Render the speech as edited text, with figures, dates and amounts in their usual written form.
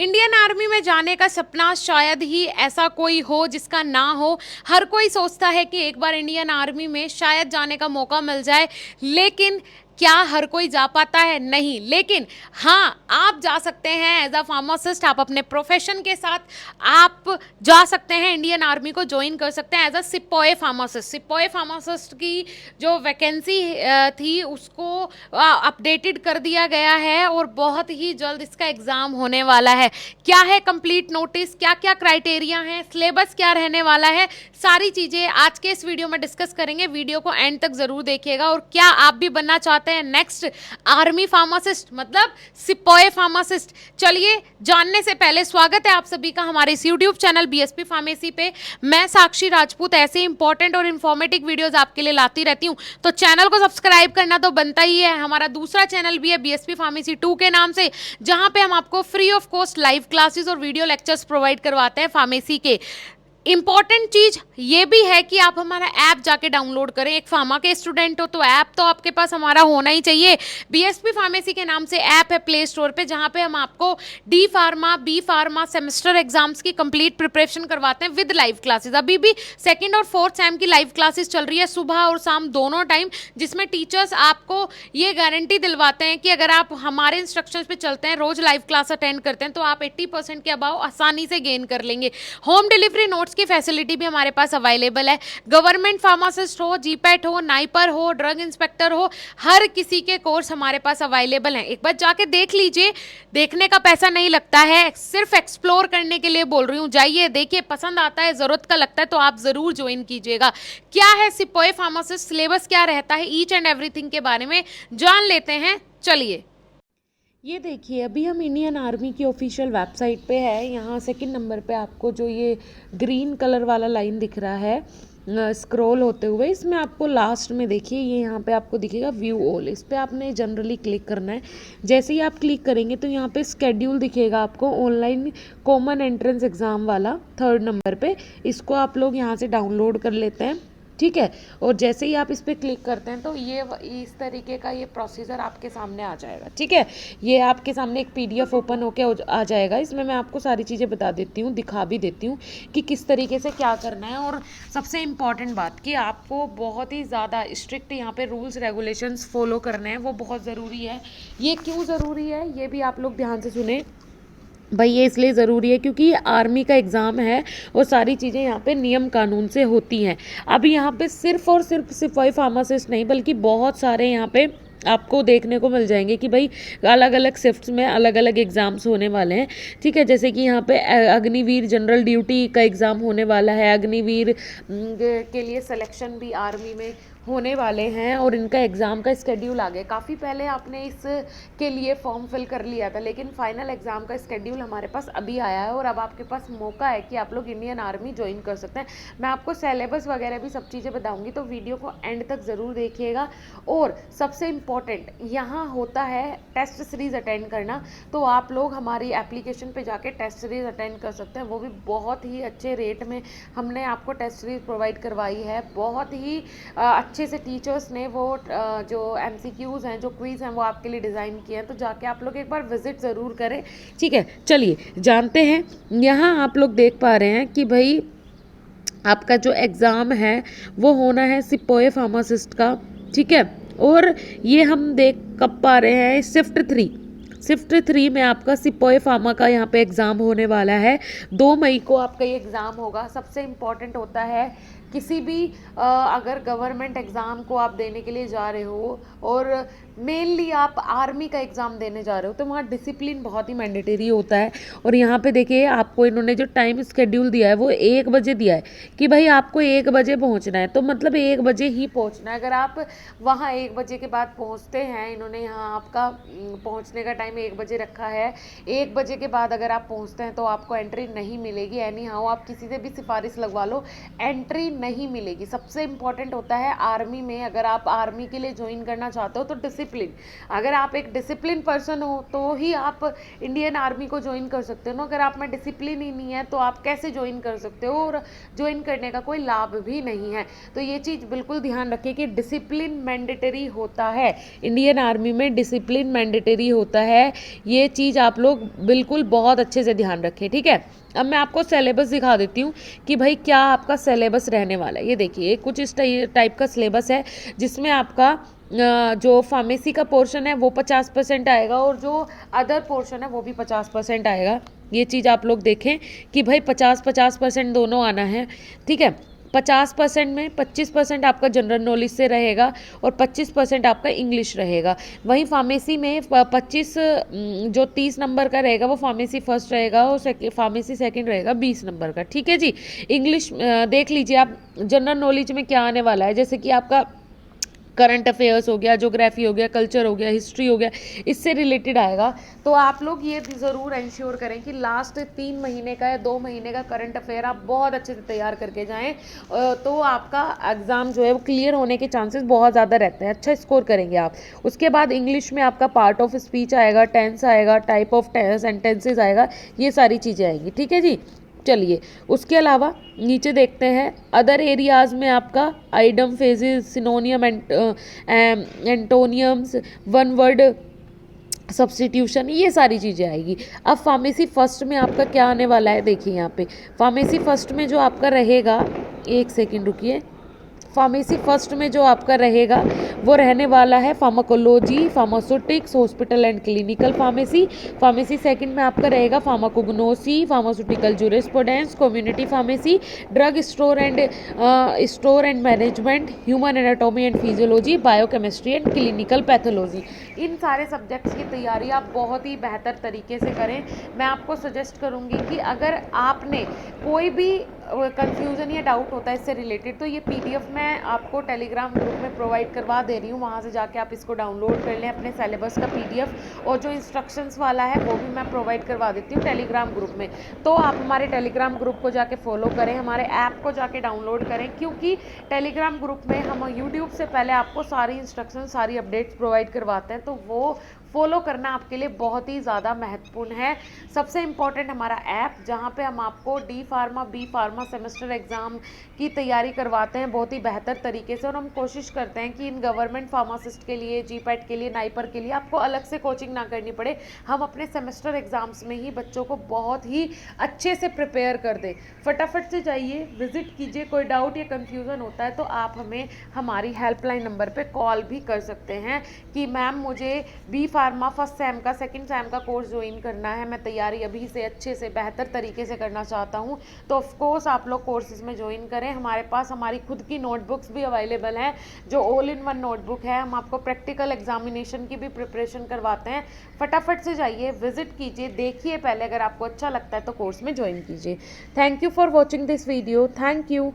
Indian army में जाने का सपना शायद ही ऐसा कोई हो जिसका ना हो। हर कोई सोचता है कि एक बार इंडियन आर्मी में शायद जाने का मौका मिल जाए, लेकिन क्या हर कोई जा पाता है? नहीं। लेकिन हाँ, आप जा सकते हैं एज अ फार्मासिस्ट। आप अपने प्रोफेशन के साथ आप जा सकते हैं, इंडियन आर्मी को ज्वाइन कर सकते हैं एज अ सिपाही फार्मासिस्ट। सिपाही फार्मासिस्ट की जो वैकेंसी थी उसको अपडेटेड कर दिया गया है और बहुत ही जल्द इसका एग्ज़ाम होने वाला है। क्या है कंप्लीट नोटिस, क्या क्या क्राइटेरिया है, सिलेबस क्या रहने वाला है, सारी चीज़ें आज के इस वीडियो में डिस्कस करेंगे। वीडियो को एंड तक ज़रूर देखिएगा। और क्या आप भी बनना चाहते हैं नेक्स्ट आर्मी फार्मासिस्ट, मतलब सिपाही फार्मासिस्ट? चलिए, जानने से पहले स्वागत है आप सभी का हमारे इस यूट्यूब चैनल बीएसपी फार्मेसी पे। मैं साक्षी राजपूत ऐसे इंपॉर्टेंट और इन्फॉर्मेटिव वीडियोस आपके लिए लाती रहती हूँ, तो चैनल को सब्सक्राइब करना तो बनता ही है। हमारा दूसरा चैनल भी है बीएसपी फार्मेसी 2 के नाम से, जहां पे हम आपको free of cost live classes और वीडियो लेक्चर्स प्रोवाइड करवाते हैं फार्मेसी के। इंपॉर्टेंट चीज ये भी है कि आप हमारा ऐप जाके डाउनलोड करें। एक फार्मा के स्टूडेंट हो तो ऐप तो आपके पास हमारा होना ही चाहिए। बीएसपी फार्मेसी के नाम से ऐप है प्ले स्टोर पे, जहां पे हम आपको D pharma, B pharma semester exams की कंप्लीट प्रिपरेशन करवाते हैं विद लाइव क्लासेस। अभी भी सेकंड और फोर्थ सेम की लाइव क्लासेस चल रही है, सुबह और शाम दोनों टाइम, जिसमें टीचर्स आपको ये गारंटी दिलवाते हैं कि अगर आप हमारे इंस्ट्रक्शंस पे चलते हैं, रोज लाइव क्लास अटेंड करते हैं, तो आप 80% के अबाव आसानी से गेन कर लेंगे। होम डिलीवरी नोट्स की फैसिलिटी भी हमारे पास अवेलेबल है। गवर्नमेंट फार्मासिस्ट हो, जीपैट हो, नाइपर हो, ड्रग इंस्पेक्टर हो, हर किसी के कोर्स हमारे पास अवेलेबल हैं। एक बार जाके देख लीजिए, देखने का पैसा नहीं लगता है, सिर्फ एक्सप्लोर करने के लिए बोल रही हूँ। जाइए, देखिए, पसंद आता है, जरूरत का लगता है तो आप जरूर ज्वाइन कीजिएगा। क्या है सिपाही फार्मासिस्ट, सिलेबस क्या रहता है, ईच एंड एवरीथिंग के बारे में जान लेते हैं। चलिए, ये देखिए, अभी हम इंडियन आर्मी की ऑफिशियल वेबसाइट पे है। यहाँ सेकंड नंबर पे आपको जो ये ग्रीन कलर वाला लाइन दिख रहा है स्क्रॉल होते हुए, इसमें आपको लास्ट में देखिए, ये यहाँ पे आपको दिखेगा व्यू ऑल। इस पर आपने जनरली क्लिक करना है। जैसे ही आप क्लिक करेंगे तो यहाँ पे स्केड्यूल दिखेगा आपको, ऑनलाइन कॉमन एंट्रेंस एग्ज़ाम वाला, थर्ड नंबर पे। इसको आप लोग यहाँ से डाउनलोड कर लेते हैं, ठीक है। और जैसे ही आप इस पर क्लिक करते हैं तो ये इस तरीके का ये प्रोसीजर आपके सामने आ जाएगा, ठीक है। ये आपके सामने एक पीडीएफ ओपन होके आ जाएगा। इसमें मैं आपको सारी चीज़ें बता देती हूँ, दिखा भी देती हूँ कि किस तरीके से क्या करना है। और सबसे इम्पॉर्टेंट बात कि आपको बहुत ही ज़्यादा स्ट्रिक्ट यहाँ पे रूल्स रेगुलेशंस फॉलो करने हैं, वो बहुत ज़रूरी है। ये क्यों ज़रूरी है ये भी आप लोग ध्यान से सुने भाई। ये इसलिए ज़रूरी है क्योंकि ये आर्मी का एग्ज़ाम है और सारी चीज़ें यहाँ पे नियम कानून से होती हैं। अब यहाँ पे सिर्फ और सिर्फ सिपाही फार्मासिस्ट नहीं, बल्कि बहुत सारे यहाँ पे आपको देखने को मिल जाएंगे कि भाई अलग अलग शिफ्ट्स में अलग अलग एग्ज़ाम्स होने वाले हैं, ठीक है। जैसे कि यहाँ पे अग्निवीर जनरल ड्यूटी का एग्ज़ाम होने वाला है, अग्निवीर के लिए सिलेक्शन भी आर्मी में होने वाले हैं और इनका एग्ज़ाम का स्केड्यूल आ गया। काफ़ी पहले आपने इस के लिए फॉर्म फिल कर लिया था, लेकिन फाइनल एग्ज़ाम का स्केड्यूल हमारे पास अभी आया है और अब आपके पास मौका है कि आप लोग इंडियन आर्मी ज्वाइन कर सकते हैं। मैं आपको सिलेबस वगैरह भी सब चीज़ें बताऊंगी, तो वीडियो को एंड तक ज़रूर देखिएगा। और सबसे इम्पॉर्टेंट यहाँ होता है टेस्ट सीरीज़ अटेंड करना, तो आप लोग हमारी एप्लीकेशन पे जाके टेस्ट सीरीज़ अटेंड कर सकते हैं, वो भी बहुत ही अच्छे रेट में हमने आपको टेस्ट सीरीज़ प्रोवाइड करवाई है। बहुत ही अच्छे से टीचर्स ने वो जो एमसीक्यूज़ हैं, जो क्विज़ हैं, वो आपके लिए डिज़ाइन किए हैं। तो जाके आप लोग एक बार विजिट ज़रूर करें, ठीक है। चलिए जानते हैं। यहाँ आप लोग देख पा रहे हैं कि भाई आपका जो एग्ज़ाम है वो होना है सिपाही फार्मासिस्ट का, ठीक है। और ये हम देख कब पा रहे हैं, शिफ्ट 3 में आपका सिपाही फार्मा का यहाँ पे एग्ज़ाम होने वाला है। 2 मई को आपका ये एग्ज़ाम होगा। सबसे इम्पॉर्टेंट होता है किसी भी अगर गवर्नमेंट एग्ज़ाम को आप देने के लिए जा रहे हो और मेनली आप आर्मी का एग्ज़ाम देने जा रहे हो, तो वहाँ डिसिप्लिन बहुत ही मैंडेटरी होता है। और यहाँ पे देखिए, आपको इन्होंने जो टाइम स्केड्यूल दिया है वो 1 बजे दिया है कि भाई आपको 1 बजे पहुँचना है, तो मतलब 1 बजे ही पहुँचना है। अगर आप वहाँ 1 बजे के बाद पहुँचते हैं, इन्होंने यहाँ आपका पहुँचने का टाइम 1 बजे रखा है, 1 बजे के बाद अगर आप पहुँचते हैं तो आपको एंट्री नहीं मिलेगी। एनी हाउ आप किसी से भी सिफारिश लगवा लो, एंट्री नहीं मिलेगी। सबसे इम्पॉर्टेंट होता है आर्मी में, अगर आप आर्मी के लिए ज्वाइन करना चाहते हो तो डिसिप्लिन डिसिप्लिन। अगर आप एक डिसिप्लिन पर्सन हो तो ही आप इंडियन आर्मी को ज्वाइन कर सकते हो ना। अगर आप में डिसिप्लिन ही नहीं है तो आप कैसे ज्वाइन कर सकते हो, और ज्वाइन करने का कोई लाभ भी नहीं है। तो ये चीज़ बिल्कुल ध्यान रखिए कि डिसिप्लिन मैंडेटरी होता है, इंडियन आर्मी में डिसिप्लिन मैंडेटरी होता है। ये चीज़ आप लोग बिल्कुल बहुत अच्छे से ध्यान रखें, ठीक है। अब मैं आपको सिलेबस दिखा देती हूँ कि भाई क्या आपका सिलेबस रहने वाला है। ये देखिए कुछ इस टाइप का सिलेबस है, जिसमें आपका जो फार्मेसी का पोर्शन है वो 50% आएगा, और जो अदर पोर्शन है वो भी 50% आएगा। ये चीज़ आप लोग देखें कि भाई 50-50% दोनों आना है, ठीक है। 50% में 25% आपका जनरल नॉलेज से रहेगा और 25% आपका इंग्लिश रहेगा। वहीं फार्मेसी में 25 जो 30 नंबर का रहेगा वो फार्मेसी फर्स्ट रहेगा, और फार्मेसी सेकंड रहेगा 20 नंबर का, ठीक है जी। इंग्लिश देख लीजिए आप, जनरल नॉलेज में क्या आने वाला है, जैसे कि आपका करंट अफेयर्स हो गया, ज्योग्राफी हो गया, कल्चर हो गया, हिस्ट्री हो गया, इससे रिलेटेड आएगा। तो आप लोग ये ज़रूर इंश्योर करें कि लास्ट 3 महीने का या 2 महीने का करंट अफेयर आप बहुत अच्छे से तैयार करके जाएं, तो आपका एग्ज़ाम जो है वो क्लियर होने के चांसेस बहुत ज़्यादा रहते हैं, अच्छा स्कोर करेंगे आप। उसके बाद इंग्लिश में आपका पार्ट ऑफ स्पीच आएगा, टेंस आएगा, टाइप ऑफ सेंटेंसेज आएगा, ये सारी चीज़ें आएंगी, ठीक है जी। चलिए उसके अलावा नीचे देखते हैं, अदर एरियाज में आपका idem, phases, सिनोनियम, एंटोनियम्स, one word substitution, ये सारी चीज़ें आएगी। अब फार्मेसी फर्स्ट में आपका क्या आने वाला है, देखिए यहाँ पे फार्मेसी फर्स्ट में जो आपका रहेगा, एक सेकेंड रुकिए, फार्मेसी फर्स्ट में जो आपका रहेगा वो रहने वाला है pharmacology, pharmaceutics, hospital and clinical pharmacy. Pharmacy second में आपका रहेगा pharmacognosy, pharmaceutical jurisprudence, community pharmacy, drug store and management, human anatomy and physiology, biochemistry and clinical pathology. इन सारे सब्जेक्ट्स की तैयारी आप बहुत ही बेहतर तरीके से करें। मैं आपको सजेस्ट करूँगी कि अगर आपने कोई भी कंफ्यूजन या डाउट होता है इससे रिलेटेड, तो ये PDF मैं आपको टेलीग्राम ग्रुप में प्रोवाइड करवा दे रही हूँ, वहाँ से जाके आप इसको डाउनलोड कर लें, अपने सिलेबस का PDF, और जो इंस्ट्रक्शंस वाला है वो भी मैं प्रोवाइड करवा देती हूँ टेलीग्राम ग्रुप में। तो आप हमारे टेलीग्राम ग्रुप को जाके फॉलो करें, हमारे ऐप को जाके डाउनलोड करें, क्योंकि टेलीग्राम ग्रुप में हम यूट्यूब से पहले आपको सारी इंस्ट्रक्शन, सारी अपडेट्स प्रोवाइड करवाते हैं, तो वो फॉलो करना आपके लिए बहुत ही ज़्यादा महत्वपूर्ण है। सबसे इम्पॉर्टेंट हमारा ऐप, जहाँ पे हम आपको D pharma, B pharma semester exam की तैयारी करवाते हैं बहुत ही बेहतर तरीके से, और हम कोशिश करते हैं कि इन गवर्नमेंट फार्मासिस्ट के लिए, GPAT के लिए, नाइपर के लिए आपको अलग से कोचिंग ना करनी पड़े। हम अपने सेमेस्टर एग्ज़ाम्स में ही बच्चों को बहुत ही अच्छे से प्रिपेयर कर दें। फटाफट से जाइए, विजिट कीजिए। कोई डाउट या कन्फ्यूज़न होता है तो आप हमें हमारी हेल्पलाइन नंबर पर कॉल भी कर सकते हैं कि मैम मुझे B फार्मा फर्स्ट सेम का, सेकंड सेम का कोर्स ज्वाइन करना है, मैं तैयारी अभी से अच्छे से बेहतर तरीके से करना चाहता हूँ। तो ऑफ कोर्स आप लोग कोर्सेज में ज्वाइन करें। हमारे पास हमारी खुद की नोटबुक्स भी अवेलेबल हैं, जो ऑल इन वन नोटबुक है। हम आपको प्रैक्टिकल एग्जामिनेशन की भी प्रिपरेशन करवाते हैं। फटाफट से जाइए, विजिट कीजिए, देखिए पहले, अगर आपको अच्छा लगता है तो कोर्स में ज्वाइन कीजिए। Thank you for watching this video. Thank you.